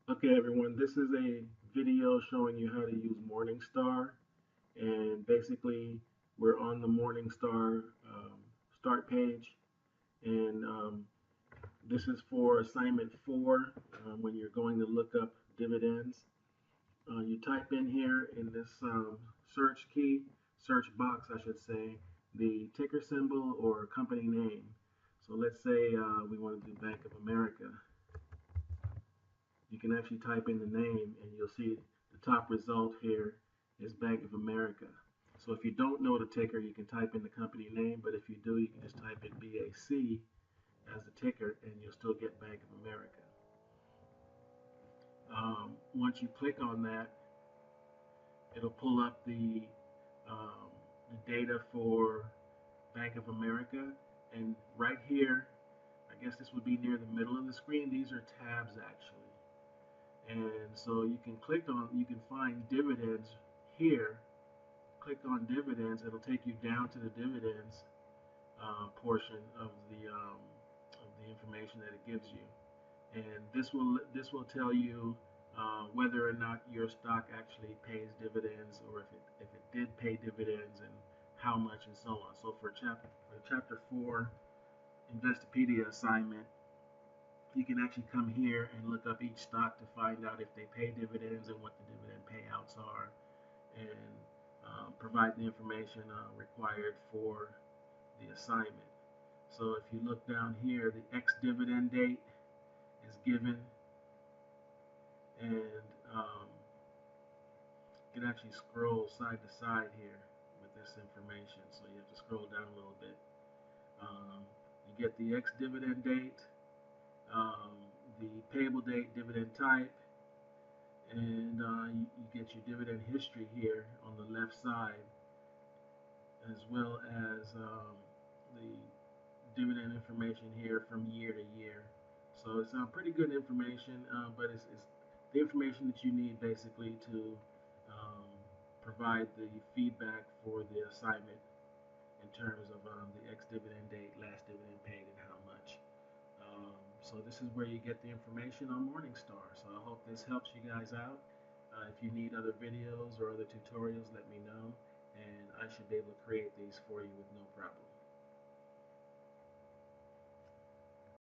Okay, everyone, this is a video showing you how to use Morningstar. And basically, we're on the Morningstar start page. And this is for assignment 4 when you're going to look up dividends. You type in here in this search box, I should say, the ticker symbol or company name. So let's say we want to do Bank of America. You can actually type in the name and you'll see the top result here is Bank of America. So if you don't know the ticker, you can type in the company name, but if you do, you can just type in BAC as the ticker and you'll still get Bank of America. Once you click on that, it'll pull up um, the data for Bank of America. And right here, I guess this would be near the middle of the screen. These are tabs actually. And so you can find dividends here. Click on dividends. It'll take you down to the dividends portion of the information that it gives you. And this will tell you whether or not your stock actually pays dividends, or if it did pay dividends and how much and so on. So for chapter 4 Investopedia assignment, you can actually come here and look up each stock to find out if they pay dividends and what the dividend payouts are, and provide the information required for the assignment. So if you look down here, the ex-dividend date is given, and um, you can actually scroll side to side here with this information. So you have to scroll down a little bit. Um, you get the ex-dividend date, um, the payable date, dividend type, and you get your dividend history here on the left side, as well as the dividend information here from year to year. So it's pretty good information, but it's the information that you need basically to um, provide the feedback for the assignment in terms of the ex-dividend date, last dividend paid, and how much. So this is where you get the information on Morningstar. So I hope this helps you guys out. If you need other videos or other tutorials, let me know, and I should be able to create these for you with no problem.